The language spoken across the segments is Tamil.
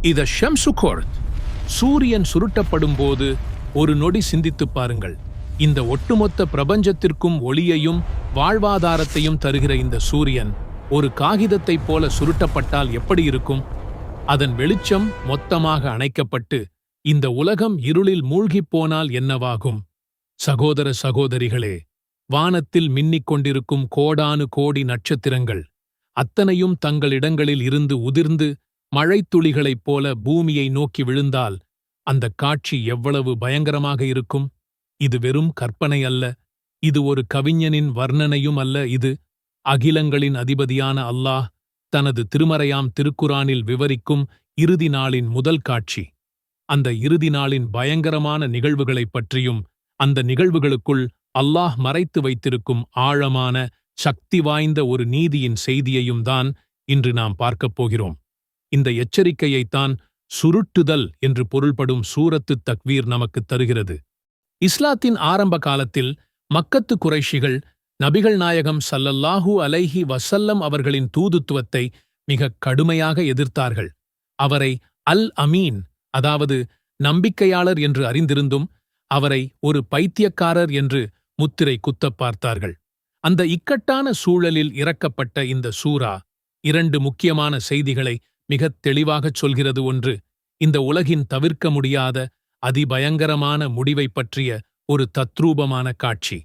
இத ஷம்சுகோர்த் சூரியன் சுருட்டப்படும் போது ஒரு நொடி சிந்தித்துப் பாருங்கள். இந்த ஒட்டுமொத்த பிரபஞ்சத்திற்கும் ஒளியையும் வாழ்வாதாரத்தையும் தருகிற இந்த சூரியன் ஒரு காகிதத்தைப் போல சுருட்டப்பட்டால் எப்படி இருக்கும்? அதன் வெளிச்சம் மொத்தமாக அணைக்கப்பட்டு இந்த உலகம் இருளில் மூழ்கிப் போனால் என்னவாகும்? சகோதர சகோதரிகளே, வானத்தில் மின்னிக் கொண்டிருக்கும் கோடானு கோடி நட்சத்திரங்கள் அத்தனையும் தங்களிடங்களில் இருந்து உதிர்ந்து மழைத்துளிகளைப் போல பூமியை நோக்கி விழுந்தால் அந்தக் காட்சி எவ்வளவு பயங்கரமாக இருக்கும்? இது வெறும் கற்பனை அல்ல, இது ஒரு கவிஞனின் வர்ணனையும் அல்ல, இது அகிலங்களின் அதிபதியான அல்லாஹ் தனது திருமறையாம் திருக்குரானில் விவரிக்கும் இறுதி நாளின் முதல் காட்சி. அந்த இறுதி நாளின் பயங்கரமான நிகழ்வுகளைப் பற்றியும் அந்த நிகழ்வுகளுக்குள் அல்லாஹ் மறைத்து வைத்திருக்கும் ஆழமான சக்தி வாய்ந்த ஒரு நீதியின் செய்தியையும் தான் இன்று நாம் பார்க்கப் போகிறோம். இந்த எச்சரிக்கையைத்தான் சுருட்டுதல் என்று பொருள்படும் சூரத்து தக்வீர் நமக்குத் தருகிறது. இஸ்லாத்தின் ஆரம்ப காலத்தில் மக்கத்து குறைஷிகள் நபிகள் நாயகம் ஸல்லல்லாஹு அலைஹி வஸல்லம் அவர்களின் தூதுத்துவத்தை மிக கடுமையாக எதிர்த்தார்கள். அவரை அல் அமீன், அதாவது நம்பிக்கையாளர் என்று அறிந்திருந்தும் அவரை ஒரு பைத்தியக்காரர் என்று முத்திரை குத்தப் பார்த்தார்கள். அந்த இக்கட்டான சூழலில் இறக்கப்பட்ட இந்த சூரா 2 முக்கியமான செய்திகளை மிகத் தெளிவாகச் சொல்கிறது. ஒன்று, இந்த உலகின் தவிர்க்க முடியாத அதிபயங்கரமான முடிவைப் பற்றிய ஒரு தத்ரூபமான காட்சி.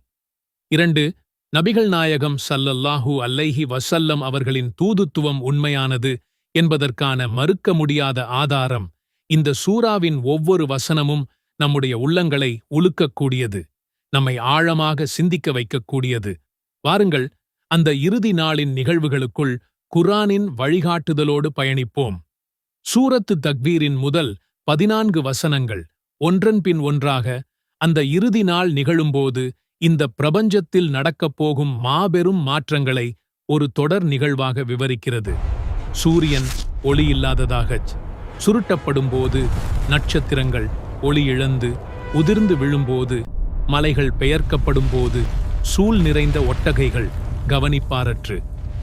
2, நபிகள் நாயகம் ஸல்லல்லாஹு அலைஹி வஸல்லம் அவர்களின் தூதுத்துவம் உண்மையானது என்பதற்கான மறுக்க முடியாத ஆதாரம். இந்த சூராவின் ஒவ்வொரு வசனமும் நம்முடைய உள்ளங்களை உலுக்கக்கூடியது, நம்மை ஆழமாக சிந்திக்க வைக்கக்கூடியது. வாருங்கள், அந்த இறுதி நாளின் நிகழ்வுகளுக்குள் குர்ஆனின் வழிகாட்டுதலோடு பயணிப்போம். சூரத்து தக்வீரின் முதல் 14 வசனங்கள் ஒன்றன் பின் ஒன்றாக அந்த இறுதி நாள் நிகழும்போது இந்த பிரபஞ்சத்தில் நடக்கப் போகும் மாபெரும் மாற்றங்களை ஒரு தொடர் நிகழ்வாக விவரிக்கிறது. சூரியன் ஒளியில்லாததாகச் சுருட்டப்படும்போது, நட்சத்திரங்கள் ஒளி இழந்து உதிர்ந்து விழும்போது, மலைகள் பெயர்க்கப்படும்போது, சூழ் நிறைந்த ஒட்டகைகள் கவனிப்பாரற்று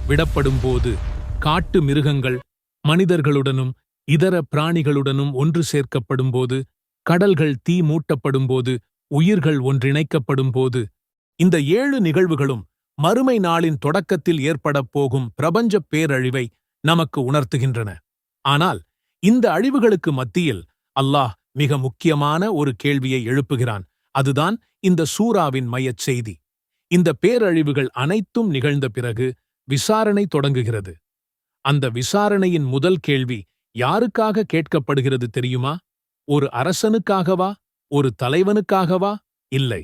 விடப்படும்போது, காட்டு மிருகங்கள் மனிதர்களுடனும் இதர பிராணிகளுடனும் ஒன்று சேர்க்கப்படும்போது, கடல்கள் தீ மூட்டப்படும்போது, உயிர்கள் ஒன்றிணைக்கப்படும்போது, இந்த 7 நிகழ்வுகளும் மறுமை நாளின் தொடக்கத்தில் ஏற்படப் போகும் பிரபஞ்சப் பேரழிவை நமக்கு உணர்த்துகின்றன. ஆனால் இந்த அழிவுகளுக்கு மத்தியில் அல்லாஹ் மிக முக்கியமான ஒரு கேள்வியை எழுப்புகிறான். அதுதான் இந்த சூராவின் மையச் செய்தி. இந்த பேரழிவுகள் அனைத்தும் நிகழ்ந்த பிறகு விசாரணை தொடங்குகிறது. அந்த விசாரணையின் முதல் கேள்வி யாருக்காக கேட்கப்படுகிறது தெரியுமா? ஒரு அரசனுக்காகவா? ஒரு தலைவனுக்காகவா? இல்லை.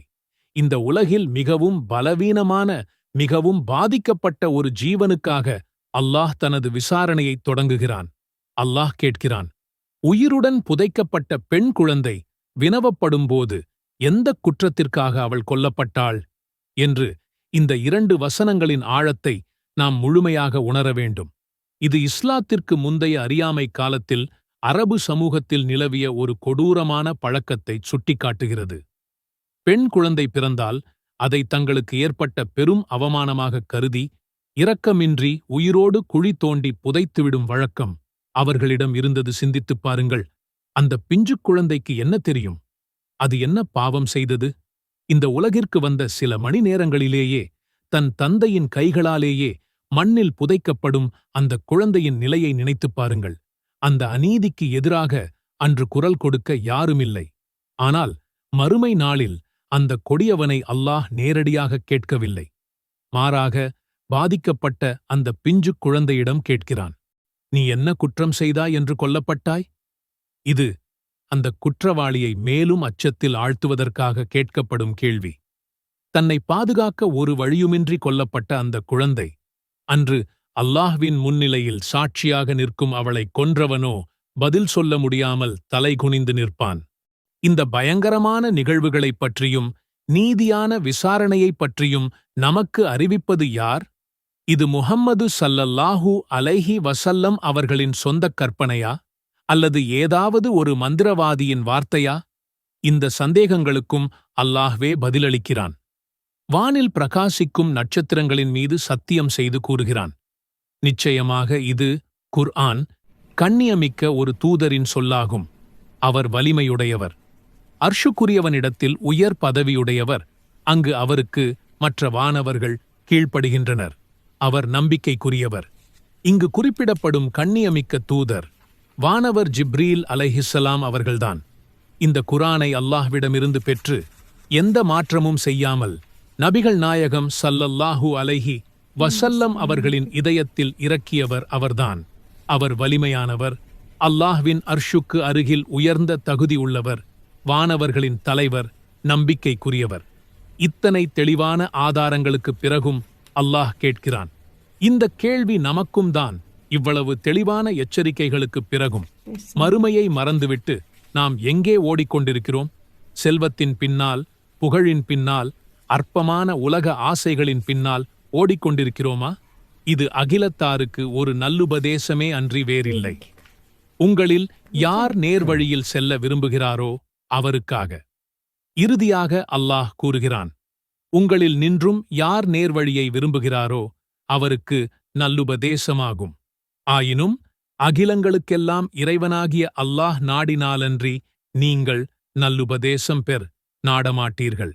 இந்த உலகில் மிகவும் பலவீனமான, மிகவும் பாதிக்கப்பட்ட ஒரு ஜீவனுக்காக அல்லாஹ் தனது விசாரணையைத் தொடங்குகிறான். அல்லாஹ் கேட்கிறான், உயிருடன் புதைக்கப்பட்ட பெண் குழந்தை வினவப்படும்போது எந்தக் குற்றத்திற்காக அவள் கொல்லப்பட்டாள் என்று. இந்த 2 வசனங்களின் ஆழத்தை நாம் முழுமையாக உணர வேண்டும். இது இஸ்லாத்திற்கு முந்தைய அறியாமை காலத்தில் அரபு சமூகத்தில் நிலவிய ஒரு கொடூரமான பழக்கத்தை சுட்டிக்காட்டுகிறது. பெண் குழந்தை பிறந்தால் அதை தங்களுக்கு ஏற்பட்ட பெரும் அவமானமாகக் கருதி இரக்கமின்றி உயிரோடு குழி தோண்டி புதைத்துவிடும் வழக்கம் அவர்களிடம் இருந்தது. சிந்தித்துப் பாருங்கள், அந்த பிஞ்சுக் குழந்தைக்கு என்ன தெரியும்? அது என்ன பாவம் செய்தது? இந்த உலகிற்கு வந்த சில மணி நேரங்களிலேயே தன் தந்தையின் கைகளாலேயே மண்ணில் புதைக்கப்படும் அந்த குழந்தையின் நிலையை நினைத்துப் பாருங்கள். அந்த அநீதிக்கு எதிராக அன்று குரல் கொடுக்க யாருமில்லை. ஆனால் மறுமை நாளில் அந்த கொடியவனை அல்லாஹ் நேரடியாகக் கேட்கவில்லை. மாறாக பாதிக்கப்பட்ட அந்த பிஞ்சுக் குழந்தையிடம் கேட்கிறான், நீ என்ன குற்றம் செய்தாய் என்று கொல்லப்பட்டாய்? இது அந்த குற்றவாளியை மேலும் அச்சத்தில் ஆழ்த்துவதற்காக கேட்கப்படும் கேள்வி. தன்னை பாதுகாக்க ஒரு வழியுமின்றி கொல்லப்பட்ட அந்த குழந்தை அன்று அல்லாஹ்வின் முன்னிலையில் சாட்சியாக நிற்கும் அவளை கொன்றவனோ பதில் சொல்ல முடியாமல் தலைகுனிந்து நிற்பான். இந்த பயங்கரமான நிகழ்வுகளைப் பற்றியும் நீதியான விசாரணையைப் பற்றியும் நமக்கு அறிவிப்பது யார்? இது முஹம்மது ஸல்லல்லாஹு அலைஹி வஸல்லம் அவர்களின் சொந்தக் கற்பனையா அல்லது ஏதாவது ஒரு மந்திரவாதியின் வார்த்தையா? இந்த சந்தேகங்களுக்கும் அல்லாஹ்வே பதிலளிக்கிறான். வானில் பிரகாசிக்கும் நட்சத்திரங்களின் மீது சத்தியம் செய்து கூறுகிறான், நிச்சயமாக இது குர்ஆன் கண்ணியமிக்க ஒரு தூதரின் சொல்லாகும். அவர் வலிமையுடையவர், அர்ஷுக்குரியவனிடத்தில் உயர் பதவியுடையவர். அங்கு அவருக்கு மற்ற வானவர்கள் கீழ்ப்படுகின்றனர். அவர் நம்பிக்கைக்குரியவர். இங்கு குறிப்பிடப்படும் கண்ணியமிக்க தூதர் வானவர் ஜிப்ரீல் அலைஹிஸ்ஸலாம் அவர்கள்தான். இந்த குரானை அல்லாஹ்விடமிருந்து பெற்று எந்த மாற்றமும் செய்யாமல் நபிகள் நாயகம் ஸல்லல்லாஹு அலைஹி வஸல்லம் அவர்களின் இதயத்தில் இறக்கியவர் அவர்தான். அவர் வலிமையானவர், அல்லாஹ்வின் அர்ஷுக்கு அருகில் உயர்ந்த தகுதி உள்ளவர், வானவர்களின் தலைவர், நம்பிக்கைக்குரியவர். இத்தனை தெளிவான ஆதாரங்களுக்குப் பிறகும் அல்லாஹ் கேட்கிறான். இந்த கேள்வி நமக்கும் தான். இவ்வளவு தெளிவான எச்சரிக்கைகளுக்குப் பிறகும் மறுமையை மறந்துவிட்டு நாம் எங்கே ஓடிக்கொண்டிருக்கிறோம்? செல்வத்தின் பின்னால், புகழின் பின்னால், அற்பமான உலக ஆசைகளின் பின்னால் ஓடிக்கொண்டிருக்கிறோமா? இது அகிலத்தாருக்கு ஒரு நல்லுபதேசமே அன்றி வேறில்லை. உங்களில் யார் நேர்வழியில் செல்ல விரும்புகிறாரோ அவருக்காக. இறுதியாக அல்லாஹ் கூறுகிறான், உங்களில் நின்றும் யார் நேர்வழியை விரும்புகிறாரோ அவருக்கு நல்லுபதேசமாகும். ஆயினும் அகிலங்களுக்கெல்லாம் இறைவனாகிய அல்லாஹ் நாடினாலன்றி நீங்கள் நல்லுபதேசம் பெற நாடமாட்டீர்கள்.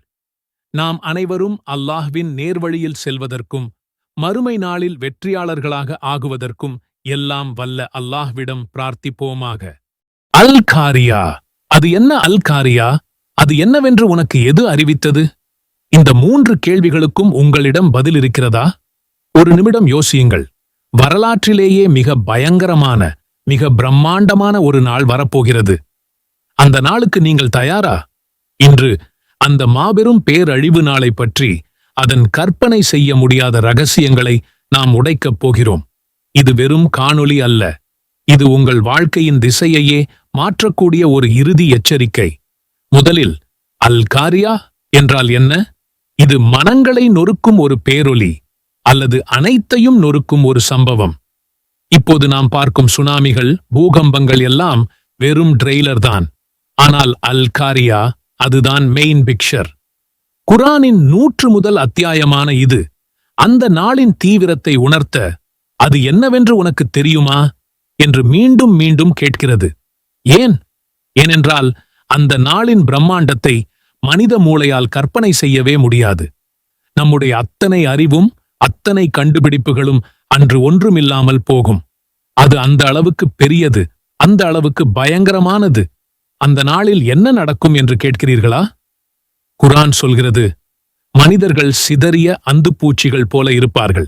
நாம் அனைவரும் அல்லாஹ்வின் நேர்வழியில் செல்வதற்கும் மறுமை நாளில் வெற்றியாளர்களாக ஆகுவதற்கும் எல்லாம் வல்ல அல்லாஹ்விடம் பிரார்த்திப்போமாக. அல் காரியா, அது என்ன? அல் காரியா, அது என்னவென்று உனக்கு எது அறிவித்தது? இந்த 3 கேள்விகளுக்கும் உங்களிடம் பதில் இருக்கிறதா? ஒரு நிமிடம் யோசியுங்கள். வரலாற்றிலேயே மிக பயங்கரமான, மிக பிரம்மாண்டமான ஒரு நாள் வரப்போகிறது. அந்த நாளுக்கு நீங்கள் தயாரா? இன்று அந்த மாபெரும் பேரழிவு நாளை பற்றி, அதன் கற்பனை செய்ய முடியாத ரகசியங்களை நாம் உடைக்கப் போகிறோம். இது வெறும் காணொளி அல்ல, இது உங்கள் வாழ்க்கையின் திசையையே மாற்றக்கூடிய ஒரு இறுதி எச்சரிக்கை. முதலில், அல் காரியா என்றால் என்ன? இது மனங்களை நொறுக்கும் ஒரு பேரொலி, அல்லது அனைத்தையும் நொறுக்கும் ஒரு சம்பவம். இப்போது நாம் பார்க்கும் சுனாமிகள், பூகம்பங்கள் எல்லாம் வெறும் ட்ரெய்லர் தான். ஆனால் அல் காரியா, அதுதான் மெயின் பிக்சர். குரானின் 100 முதல் அத்தியாயமான இது அந்த நாளின் தீவிரத்தை உணர்த்த, அது என்னவென்று உனக்கு தெரியுமா என்று மீண்டும் மீண்டும் கேட்கிறது. ஏன்? ஏனென்றால் அந்த நாளின் பிரம்மாண்டத்தை மனித மூளையால் கற்பனை செய்யவே முடியாது. நம்முடைய அத்தனை அறிவும், அத்தனை கண்டுபிடிப்புகளும் அன்று ஒன்றுமில்லாமல் போகும். அது அந்த அளவுக்கு பெரியது, அந்த அளவுக்கு பயங்கரமானது. அந்த நாளில் என்ன நடக்கும் என்று கேட்கிறீர்களா? குரான் சொல்கிறது, மனிதர்கள் சிதறிய அந்துப்பூச்சிகள் போல இருப்பார்கள்.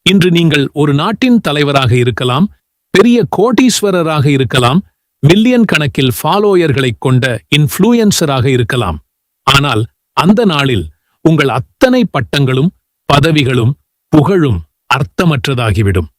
இன்று நீங்கள் ஒரு நாட்டின் தலைவராக இருக்கலாம், பெரிய கோடீஸ்வரராக இருக்கலாம், மில்லியன் கணக்கில் ஃபாலோயர்களைக் கொண்ட இன்ஃப்ளூயன்சராக இருக்கலாம். ஆனால் அந்த நாளில் உங்கள் அத்தனை பட்டங்களும், பதவிகளும், புகழும் அர்த்தமற்றதாகிவிடும்.